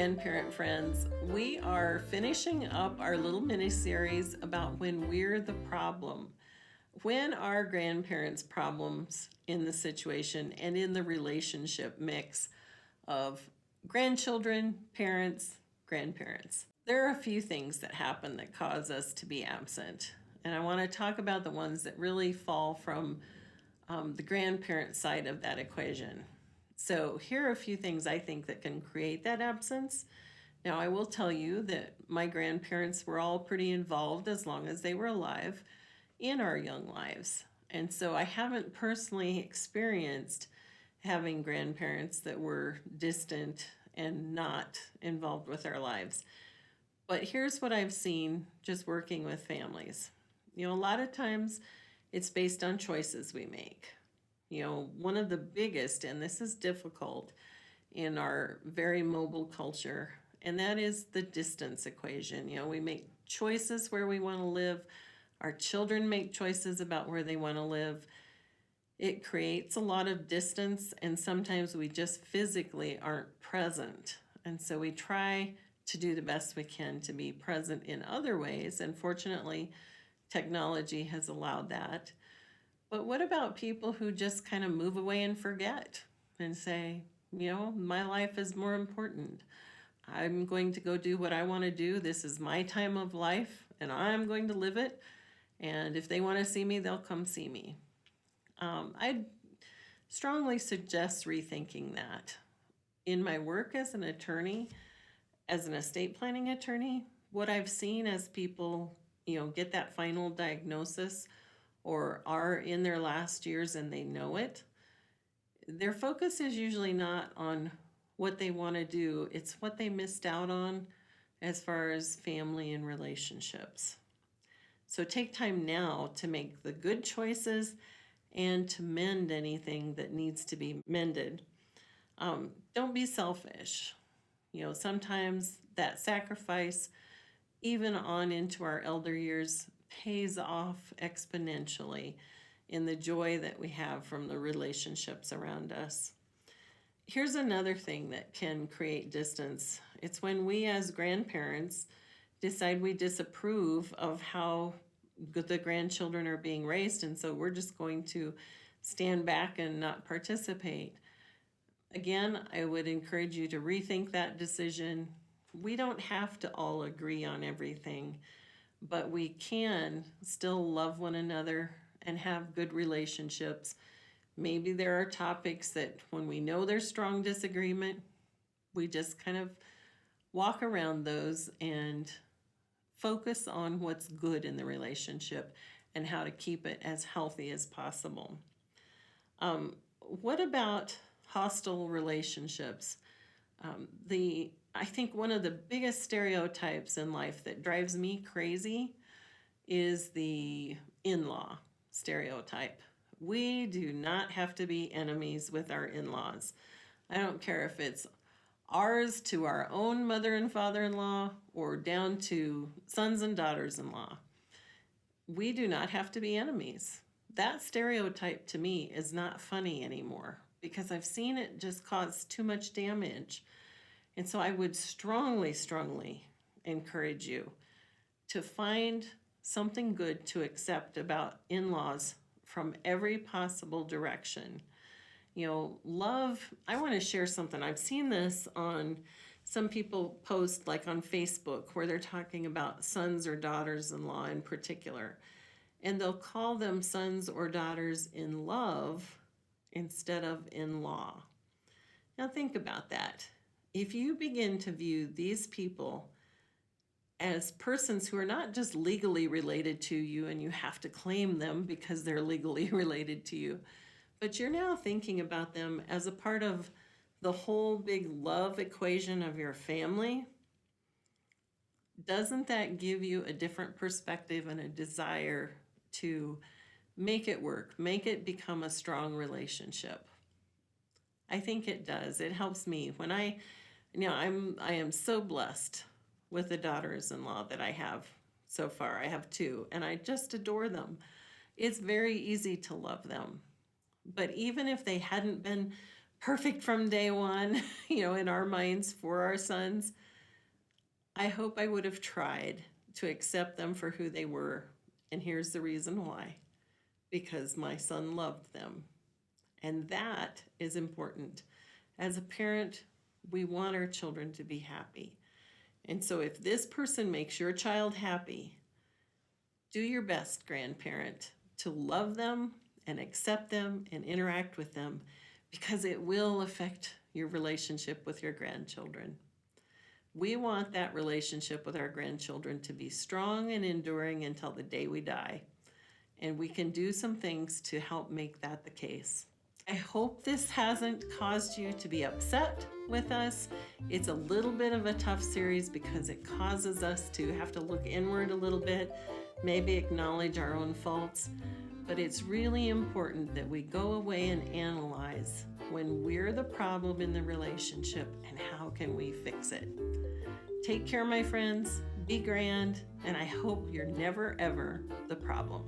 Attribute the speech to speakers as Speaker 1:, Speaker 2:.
Speaker 1: grandparent friends. We are finishing up our little mini series about when we're the problem. When our grandparents' problems in the situation and in the relationship mix of grandchildren, parents, grandparents. There are a few things that happen that cause us to be absent. And I want to talk about the ones that really fall from the grandparent side of that equation. So here are a few things I think that can create that absence. Now, I will tell you that my grandparents were all pretty involved as long as they were alive in our young lives. And so I haven't personally experienced having grandparents that were distant and not involved with our lives. But here's what I've seen just working with families. A lot of times it's based on choices we make. One of the biggest, and this is difficult in our very mobile culture, and that is the distance equation. We make choices where we want to live. Our children make choices about where they want to live. It creates a lot of distance, and sometimes we just physically aren't present. And so we try to do the best we can to be present in other ways, and fortunately, technology has allowed that. But what about people who just kind of move away and forget and say, my life is more important. I'm going to go do what I want to do. This is my time of life, and I'm going to live it. And if they want to see me, they'll come see me. I'd strongly suggest rethinking that. In my work as an attorney, as an estate planning attorney, what I've seen as people, get that final diagnosis or are in their last years and they know it, their focus is usually not on what they want to do. It's what they missed out on as far as family and relationships. So take time now to make the good choices and to mend anything that needs to be mended. Don't be selfish. Sometimes that sacrifice, even on into our elder years, pays off exponentially in the joy that we have from the relationships around us. Here's another thing that can create distance. It's when we as grandparents decide we disapprove of how the grandchildren are being raised, and so we're just going to stand back and not participate. Again, I would encourage you to rethink that decision. We don't have to all agree on everything, but we can still love one another and have good relationships. Maybe there are topics that when we know there's strong disagreement, we just kind of walk around those and focus on what's good in the relationship and how to keep it as healthy as possible. What about hostile relationships? I think one of the biggest stereotypes in life that drives me crazy is the in-law stereotype. We do not have to be enemies with our in-laws. I don't care if it's ours to our own mother and father-in-law or down to sons and daughters-in-law. We do not have to be enemies. That stereotype to me is not funny anymore because I've seen it just cause too much damage. And so I would strongly, strongly encourage you to find something good to accept about in-laws from every possible direction. Love, I want to share something. I've seen this on some people post like on Facebook where they're talking about sons or daughters-in-law in particular. And they'll call them sons or daughters in love instead of in law. Now think about that. If you begin to view these people as persons who are not just legally related to you and you have to claim them because they're legally related to you, but you're now thinking about them as a part of the whole big love equation of your family, doesn't that give you a different perspective and a desire to make it work, make it become a strong relationship? I think it does. It helps me when I am so blessed with the daughters-in-law that I have so far. I have two, and I just adore them. It's very easy to love them. But even if they hadn't been perfect from day one, in our minds for our sons. I hope I would have tried to accept them for who they were. And here's the reason why: because my son loved them. And that is important. As a parent, we want our children to be happy. And so if this person makes your child happy, do your best, grandparent, to love them and accept them and interact with them, because it will affect your relationship with your grandchildren. We want that relationship with our grandchildren to be strong and enduring until the day we die. And we can do some things to help make that the case. I hope this hasn't caused you to be upset with us. It's a little bit of a tough series because it causes us to have to look inward a little bit, maybe acknowledge our own faults. But it's really important that we go away and analyze when we're the problem in the relationship and how can we fix it. Take care, my friends. Be grand, and I hope you're never, ever the problem.